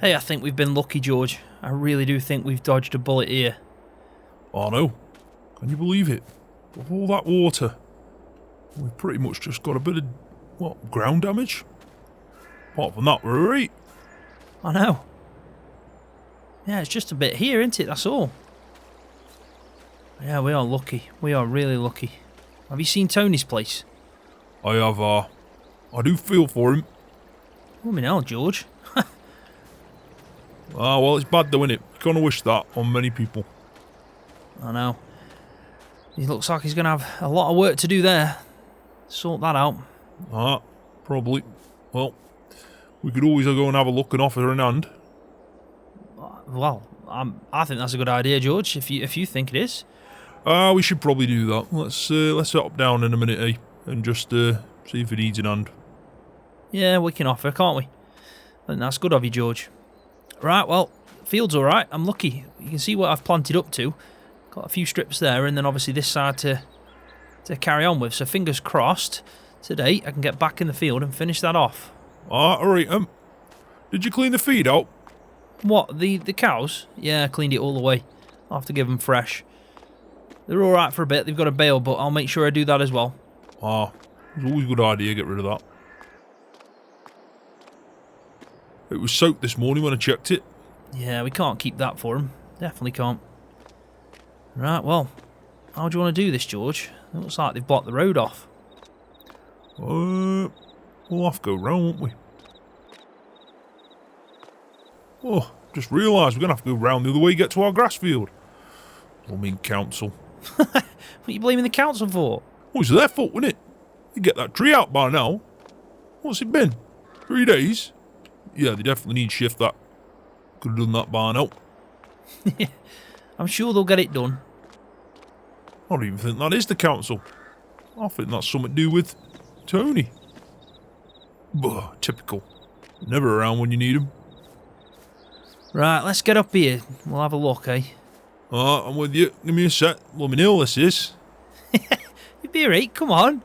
Hey, I think we've been lucky, George. I really do think we've dodged a bullet here. I know. Can you believe it? With all that water, we've pretty much just got a bit of, what, ground damage? Apart from that, we're alright. I know. Yeah, it's just a bit here, isn't it? That's all. Yeah, we are lucky. We are really lucky. Have you seen Tony's place? I have, I do feel for him. Oh, me now, George. Ah, well, it's bad though, innit? You kind of wish that on many people. I know. He looks like he's going to have a lot of work to do there. Sort that out. Ah, probably. Well, we could always go and have a look and offer an hand. Well, I think that's a good idea, George, if you think it is. We should probably do that. Let's hop down in a minute, eh? And just see if it needs an hand. Yeah, we can offer, can't we? I think that's good of you, George. Right, well, field's alright. I'm lucky. You can see what I've planted up to. Got a few strips there, and then obviously this side to carry on with. So fingers crossed, today I can get back in the field and finish that off. Alright, did you clean the feed out? What, the cows? Yeah, I cleaned it all the way. I'll have to give them fresh. They're alright for a bit. They've got a bail, but I'll make sure I do that as well. It's always a good idea, get rid of that. It was soaked this morning when I checked it. Yeah, we can't keep that for them. Definitely can't. Right, well, how do you want to do this, George? It looks like they've blocked the road off. We'll have to go round, won't we? Oh, just realised we're going to have to go round the other way to get to our grass field. I mean, council. What are you blaming the council for? Oh, it's their fault, wasn't it? They get that tree out by now. What's it been? 3 days? Yeah, they definitely need to shift that. Could have done that by now. I'm sure they'll get it done. I don't even think that is the council. I think that's something to do with Tony. Bah, typical. Never around when you need him. Right, let's get up here. We'll have a look, eh? I'm with you. Give me a sec. Blooming ill this is. You'd be alright, come on.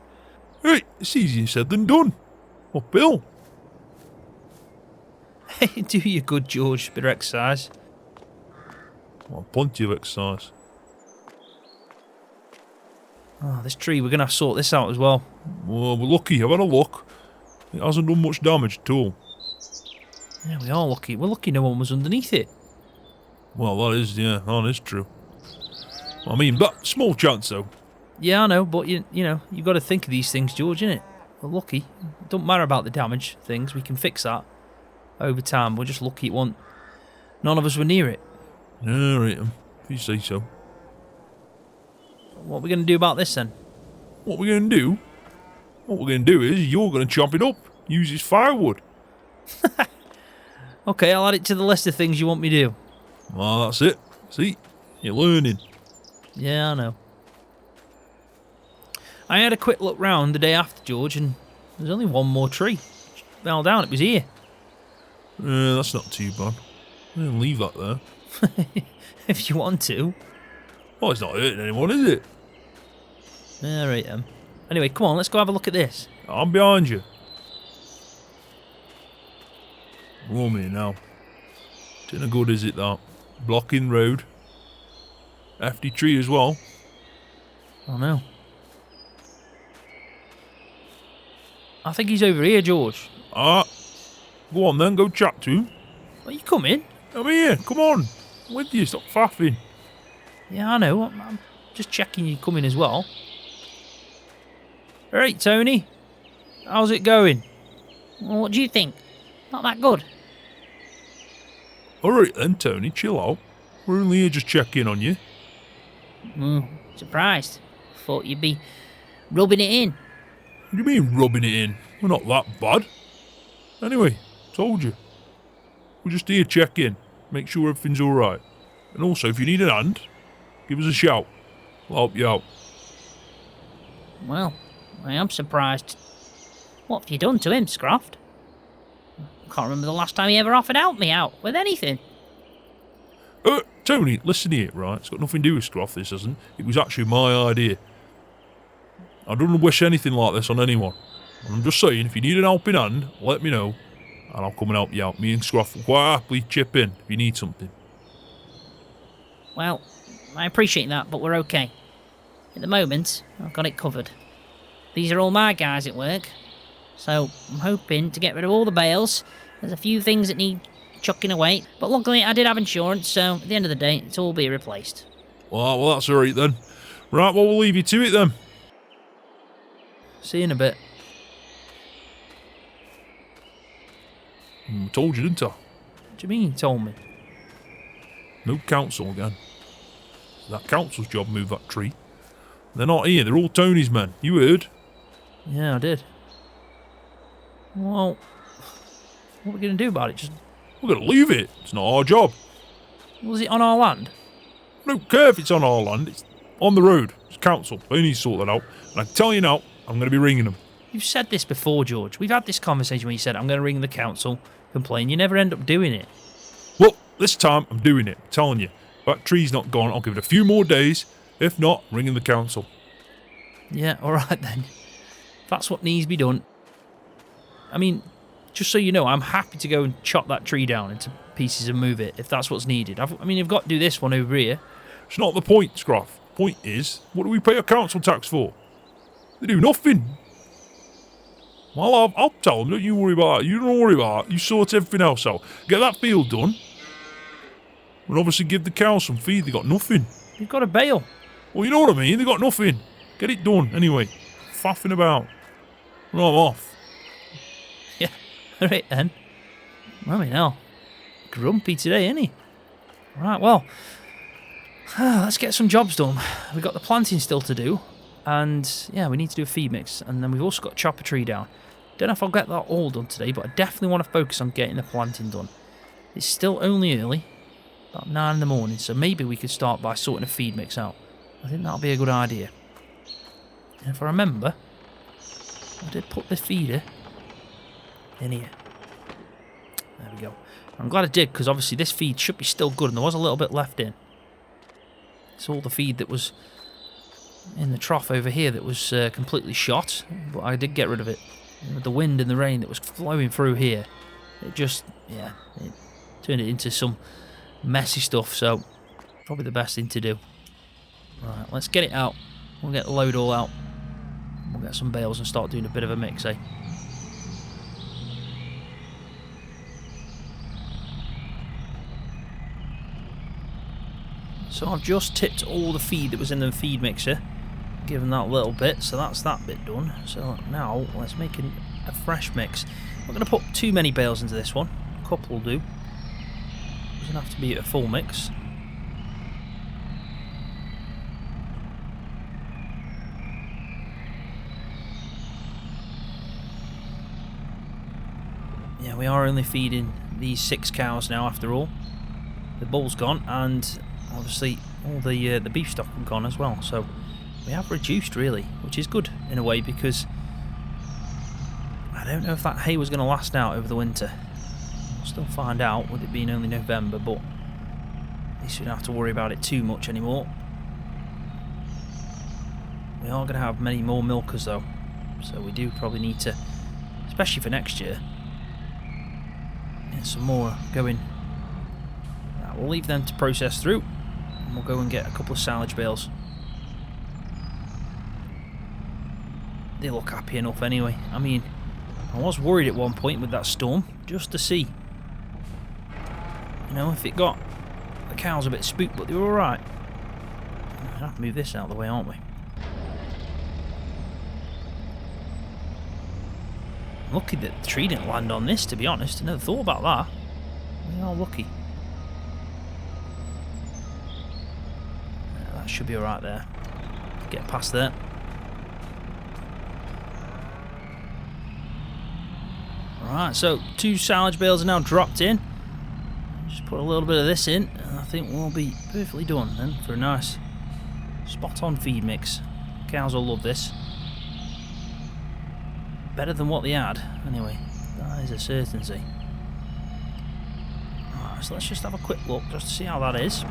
Hey, it's easier said than done. What, Bill? Do you good, George. Bit of exercise. Well, plenty of exercise. Oh, this tree, we're going to have to sort this out as well. Well, we're lucky. I've had a look. It hasn't done much damage at all. Yeah, we are lucky. We're lucky no one was underneath it. Well, that is true. I mean, but small chance though. Yeah, I know, but you know, you've got to think of these things, George, innit? We're lucky. It don't matter about the damage things. We can fix that over time. We're just lucky none of us were near it. Yeah, right, if you say so. What are we going to do about this then? What we're going to do? What we're going to do is you're going to chop it up. Use it as firewood. Okay, I'll add it to the list of things you want me to do. Well, that's it. See? You're learning. Yeah, I know. I had a quick look round the day after, George, and there's only one more tree. It fell down, it was here. That's not too bad. I'm going to leave that there. If you want to. Well, it's not hurting anyone, is it? Alright then. Anyway, come on, let's go have a look at this. I'm behind you. Oh, me now. Ain't good, is it, that? Blocking road. Hefty tree as well. Oh no. I think he's over here, George. Go on then, go chat to him. Are you coming? I'm here, come on. I'm with you, stop faffing. Yeah, I know. I'm just checking you coming as well. Alright, Tony. How's it going? Well, what do you think? Not that good. Alright then, Tony, chill out. We're only here just checking on you. Surprised. Thought you'd be rubbing it in. What do you mean rubbing it in? We're not that bad. Anyway, told you. We're just here to check in, make sure everything's alright. And also, if you need a hand, give us a shout. We'll help you out. Well, I am surprised. What have you done to him, Scroft? I can't remember the last time he ever offered to help me out with anything. Tony, listen here, right? It's got nothing to do with Scroft, this hasn't. It was actually my idea. I don't wish anything like this on anyone. And I'm just saying, if you need an helping hand, let me know. and I'll come and help you out. Me and Scroft will quite happily chip in if you need something. Well, I appreciate that, but we're okay. At the moment, I've got it covered. These are all my guys at work, so I'm hoping to get rid of all the bales. There's a few things that need chucking away, but luckily I did have insurance, so at the end of the day, it's all be replaced. Well, that's alright then. Right, well, we'll leave you to it then. See you in a bit. I told you, didn't I? What do you mean you told me? No council again. That council's job moved that tree. They're not here, they're all Tony's men. You heard? Yeah, I did. Well, what are we going to do about it? Just We're going to leave it. It's not our job. was it on our land? I don't care if it's on our land. It's on the road. It's council. They need to sort that out. And I can tell you now, I'm going to be ringing them. You've said this before, George. We've had this conversation where you said, I'm going to ring the council, complain. You never end up doing it. Well, this time I'm doing it. I'm telling you. If that tree's not gone, I'll give it a few more days. If not, I'm ringing the council. Yeah, alright then. If that's what needs to be done. I mean, just so you know, I'm happy to go and chop that tree down into pieces and move it, if that's what's needed. I mean, you've got to do this one over here. It's not the point, Scroft. The point is, what do we pay a council tax for? They do nothing. Well, I'll tell them, don't you worry about that. You don't worry about that. You sort everything else out. Get that field done. And obviously give the cow some feed. They got nothing. You've got a bale. Well, you know what I mean. They got nothing. Get it done, anyway. Faffing about. Well, I'm off. Yeah, alright then. I mean, hell. Grumpy today, isn't he? Right, well. Let's get some jobs done. We've got the planting still to do. And, yeah, we need to do a feed mix. And then we've also got to chop a tree down. Don't know if I'll get that all done today, but I definitely want to focus on getting the planting done. It's still only early. About 9 in the morning, so maybe we could start by sorting a feed mix out. I think that'll be a good idea. And if I remember, I did put the feeder in here. There we go. I'm glad I did, because obviously this feed should be still good, and there was a little bit left in. It's all the feed that was in the trough over here that was completely shot, but I did get rid of it. With the wind and the rain that was flowing through here, it just, yeah, it turned it into some messy stuff, so probably the best thing to do. Right, let's get it out. We'll get the load all out. We'll get some bales and start doing a bit of a mix, eh? So I've just tipped all the feed that was in the feed mixer, given that little bit, so that's that bit done. So now let's make a fresh mix. I'm not going to put too many bales into this one. A couple will do. Doesn't have to be a full mix. Yeah, we are only feeding these 6 cows now after all. The bull's gone, and obviously all the beef stock have gone as well, so we have reduced really, which is good in a way, because I don't know if that hay was going to last out over the winter. We'll still find out with it being only November, but at least we don't have to worry about it too much anymore. We are going to have many more milkers though, so we do probably need to, especially for next year, get some more going. Right, we'll leave them to process through, and we'll go and get a couple of silage bales. They look happy enough anyway. I mean, I was worried at one point with that storm, just to see, you know, if it got the cows a bit spooked, but they were alright. We'll have to move this out of the way, aren't we? Lucky that the tree didn't land on this, to be honest. I never thought about that. We are lucky. Yeah, that should be alright there. Get past there. Alright, so 2 silage bales are now dropped in. Just put a little bit of this in, and I think we'll be perfectly done then for a nice spot on feed mix. Cows will love this. Better than what they had, anyway. That is a certainty. Alright, so let's just have a quick look just to see how that is.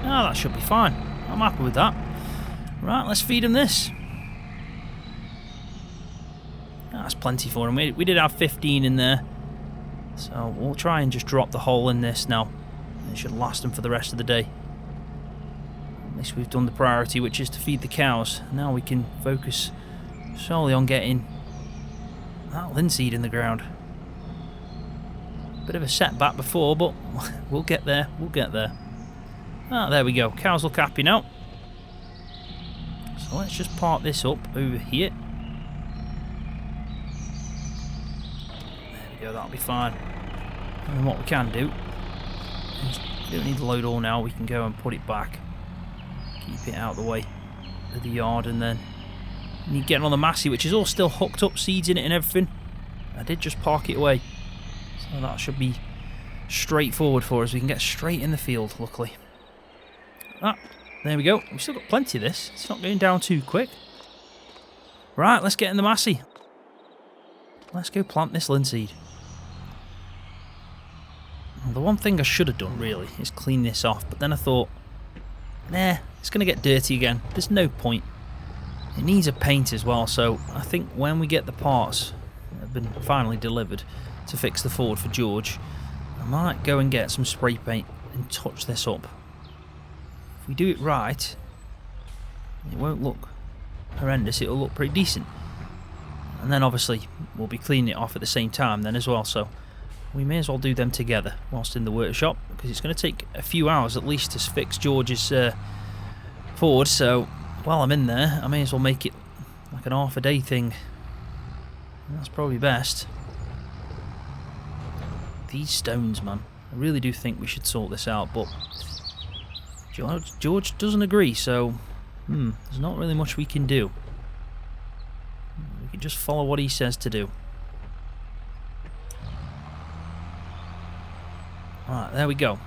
Ah, that should be fine. I'm happy with that. Right, let's feed them this. That's plenty for him. We did have 15 in there. So we'll try and just drop the hole in this now. It should last them for the rest of the day. At least we've done the priority, which is to feed the cows. Now we can focus solely on getting that linseed in the ground. Bit of a setback before, but we'll get there. We'll get there. Ah, there we go. Cows look happy now. So let's just park this up over here. There we go. That'll be fine. And then what we can do is, we don't need the load all now. We can go and put it back. Keep it out of the way of the yard, and then you get on the Massey, which is all still hooked up, seeds in it and everything. I did just park it away. So that should be straightforward for us. We can get straight in the field, luckily. Ah, there we go. We've still got plenty of this. It's not going down too quick. Right, let's get in the Massey. Let's go plant this linseed. Well, the one thing I should have done, really, is clean this off. But then I thought, nah, it's going to get dirty again. There's no point. It needs a paint as well, so I think when we get the parts that have been finally delivered to fix the Ford for George, I might go and get some spray paint and touch this up. If we do it right, it won't look horrendous, it'll look pretty decent. And then obviously we'll be cleaning it off at the same time then as well, so we may as well do them together whilst in the workshop, because it's going to take a few hours at least to fix George's Ford, so while I'm in there I may as well make it like an half a day thing. And that's probably best. These stones, man. I really do think we should sort this out, but George doesn't agree, so there's not really much we can do. We can just follow what he says to do. Right, there we go.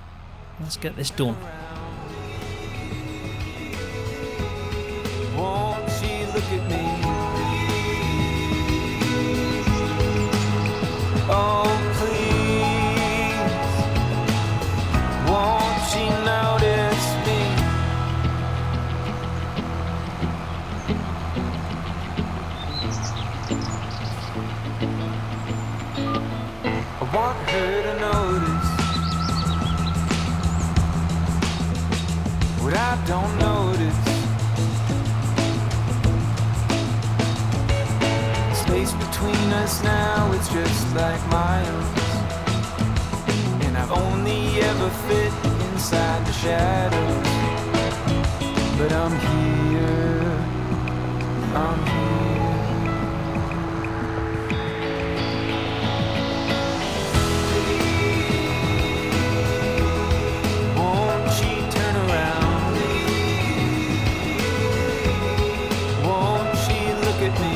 Let's get this done. Won't she look at me? Oh, please, won't she notice me? I want her to notice what I don't notice. Space between us now, it's just like miles, and I've only ever fit inside the shadows. But I'm here, I'm here. Won't she turn around? Won't she look at me?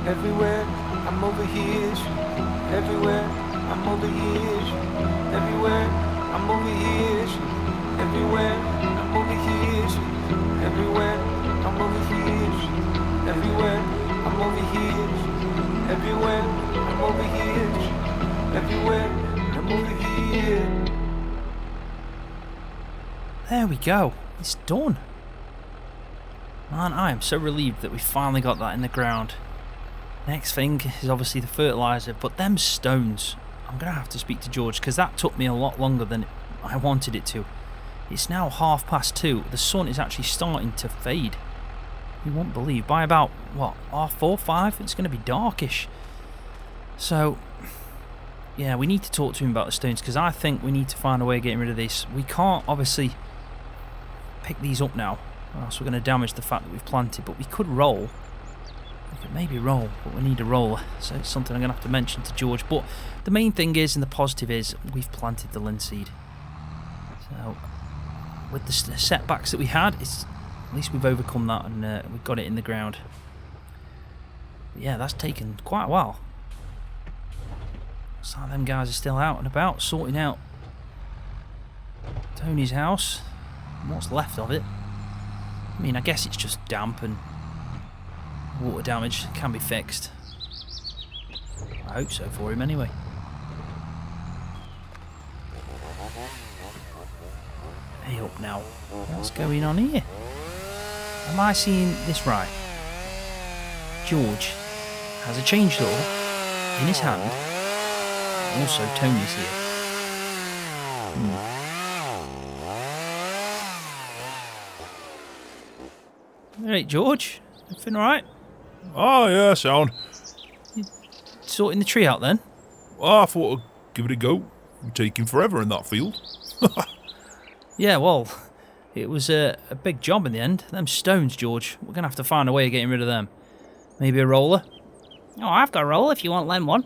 Everywhere I'm over here, everywhere I'm over here, everywhere I'm over here, everywhere I'm over here, everywhere I'm over here, everywhere I'm over here, everywhere I'm over here, everywhere I'm over here. There we go. It's done. Man, I am so relieved that we finally got that in the ground. Next thing is obviously the fertiliser, but them stones, I'm going to have to speak to George, because that took me a lot longer than I wanted it to. It's now 2:30. The sun is actually starting to fade. You won't believe. By about, what, 4:30, 5, it's going to be darkish. So, yeah, we need to talk to him about the stones, because I think we need to find a way of getting rid of this. We can't, obviously, pick these up now, or else we're going to damage the fact that we've planted, but we could roll We could maybe roll, but we need a roller, so it's something I'm going to have to mention to George. But the main thing is, and the positive is, we've planted the linseed. So, with the setbacks that we had, at least we've overcome that and we've got it in the ground. But yeah, that's taken quite a while. Looks like them guys are still out and about, sorting out Tony's house and what's left of it. I mean, I guess it's just damp and water damage. It can be fixed. I hope so for him anyway. Hey up now. What's going on here? Am I seeing this right? George has a chainsaw in his hand. Also, Tony's here. Alright, George. Everything alright? Oh, yeah, sound. Sorting the tree out then? Well, I thought I'd give it a go. We're taking forever in that field. Yeah, well, it was a big job in the end. Them stones, George. We're going to have to find a way of getting rid of them. Maybe a roller? Oh, I've got a roll if you want lend one.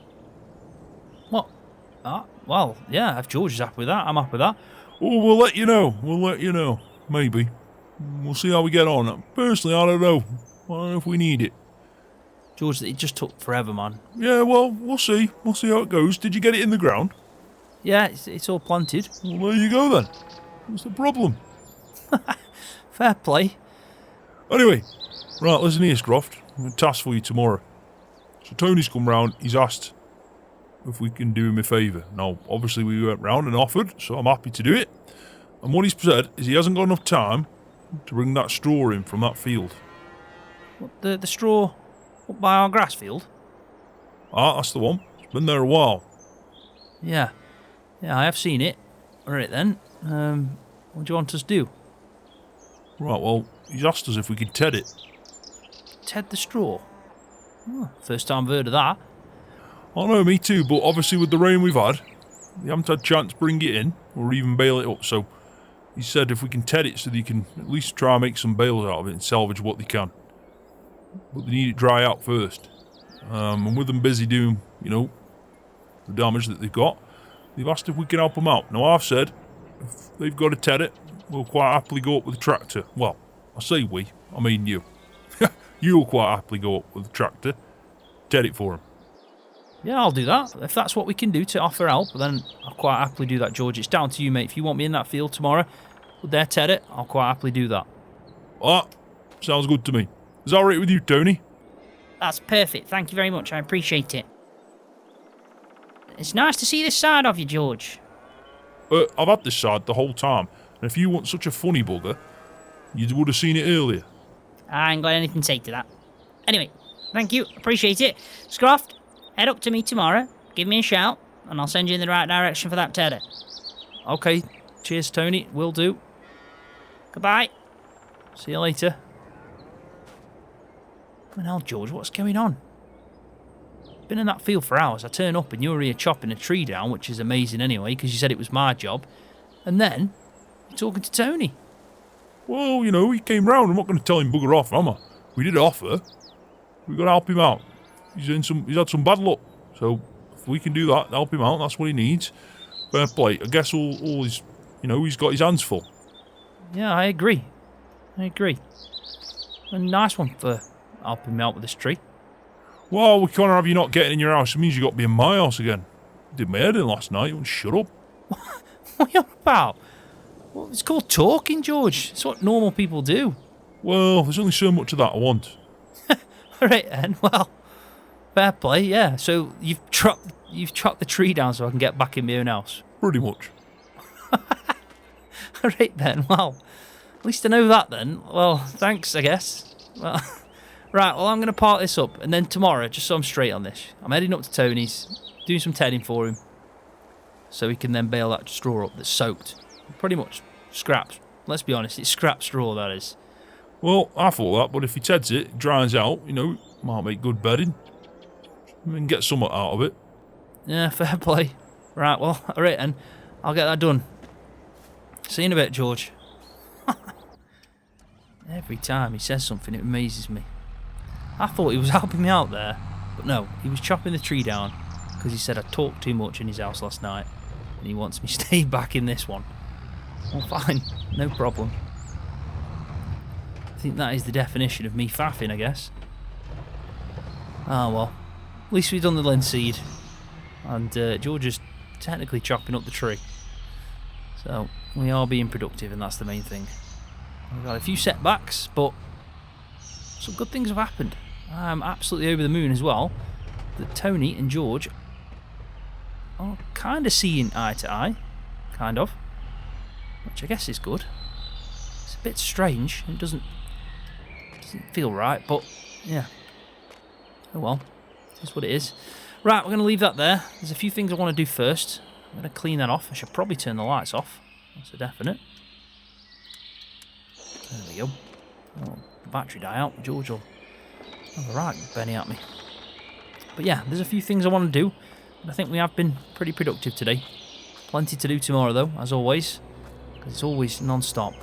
What? Well, yeah, if George is happy with that, I'm happy with that. Oh, we'll let you know. We'll let you know. Maybe. We'll see how we get on. Personally, I don't know. I don't know if we need it. George, it just took forever, man. Yeah, well, we'll see. We'll see how it goes. Did you get it in the ground? Yeah, it's all planted. Well, there you go then. What's the problem? Fair play. Anyway, right, listen here, Scroft. I've got a task for you tomorrow. So Tony's come round. He's asked if we can do him a favour. Now, obviously we went round and offered, so I'm happy to do it. And what he's said is he hasn't got enough time to bring that straw in from that field. What, the straw up by our grass field? Ah, that's the one. It's been there a while. Yeah. Yeah, I have seen it. Alright then. What do you want us to do? Right, well, he's asked us if we could TED it. TED the straw? Oh, first time I've heard of that. I know, me too, but obviously with the rain we've had, we haven't had a chance to bring it in or even bale it up, so he said if we can TED it so they can at least try and make some bales out of it and salvage what they can. But they need it dry out first. And with them busy doing, you know, the damage that they've got, they've asked if we can help them out. Now I've said, if they've got to TED it, we'll quite happily go up with the tractor. Well, I say we, I mean you. You'll quite happily go up with the tractor, TED it for them. Yeah, I'll do that. If that's what we can do to offer help, then I'll quite happily do that, George. It's down to you, mate. If you want me in that field tomorrow, with their TED it, I'll quite happily do that. Ah, sounds good to me. Is that alright with you, Tony? That's perfect. Thank you very much. I appreciate it. It's nice to see this side of you, George. I've had this side the whole time, and if you weren't such a funny bugger, you would have seen it earlier. I ain't got anything to say to that. Anyway, thank you. Appreciate it. Scroft, head up to me tomorrow. Give me a shout, and I'll send you in the right direction for that tedder. Okay. Cheers, Tony. Will do. Goodbye. See you later. What the hell, George? What's going on? Been in that field for hours. I turn up and you're here chopping a tree down, which is amazing anyway, because you said it was my job. And then, you're talking to Tony. Well, you know, he came round. I'm not going to tell him bugger off, am I? We did offer. We've got to help him out. He's had some bad luck. So, if we can do that, help him out, that's what he needs. Fair play. I guess all his, you know, he's got his hands full. Yeah, I agree. A nice one for helping me out with this tree. Well, we can't have you not getting in your house. It means you got to be in my house again. Did my head in last night. You wouldn't shut up. What are you on about? Well, it's called talking, George. It's what normal people do. Well, there's only so much of that I want. Alright then, well, fair play, yeah. So you've chopped the tree down so I can get back in my own house. Pretty much. Alright then, well, at least I know that then. Well, thanks, I guess. Well, right, well, I'm going to part this up, and then tomorrow, just so I'm straight on this, I'm heading up to Tony's, doing some tedding for him, so he can then bale that straw up that's soaked. Pretty much scraps. Let's be honest, it's scrap straw, that is. Well, I thought that, but if he teds it, it dries out, you know, might make good bedding. We can get somewhat out of it. Yeah, fair play. Right, well, alright then. I'll get that done. See you in a bit, George. Every time he says something, it amazes me. I thought he was helping me out there, but no, he was chopping the tree down because he said I talked too much in his house last night and he wants me to stay back in this one. Well, fine, no problem. I think that is the definition of me faffing, I guess. Ah, well, at least we've done the linseed, and George is technically chopping up the tree. So we are being productive, and that's the main thing. We've got a few setbacks, but some good things have happened. I'm absolutely over the moon as well that Tony and George are kind of seeing eye to eye, kind of, which I guess is good. It's a bit strange. It doesn't feel right, but yeah. Oh well, that's what it is. Right, we're going to leave that there. There's a few things I want to do first. I'm going to clean that off. I should probably turn the lights off. That's a definite. There we go. Oh, the battery die out. George will have a right Benny at me. But yeah, there's a few things I want to do. And I think we have been pretty productive today. Plenty to do tomorrow though, as always. Because it's always non-stop.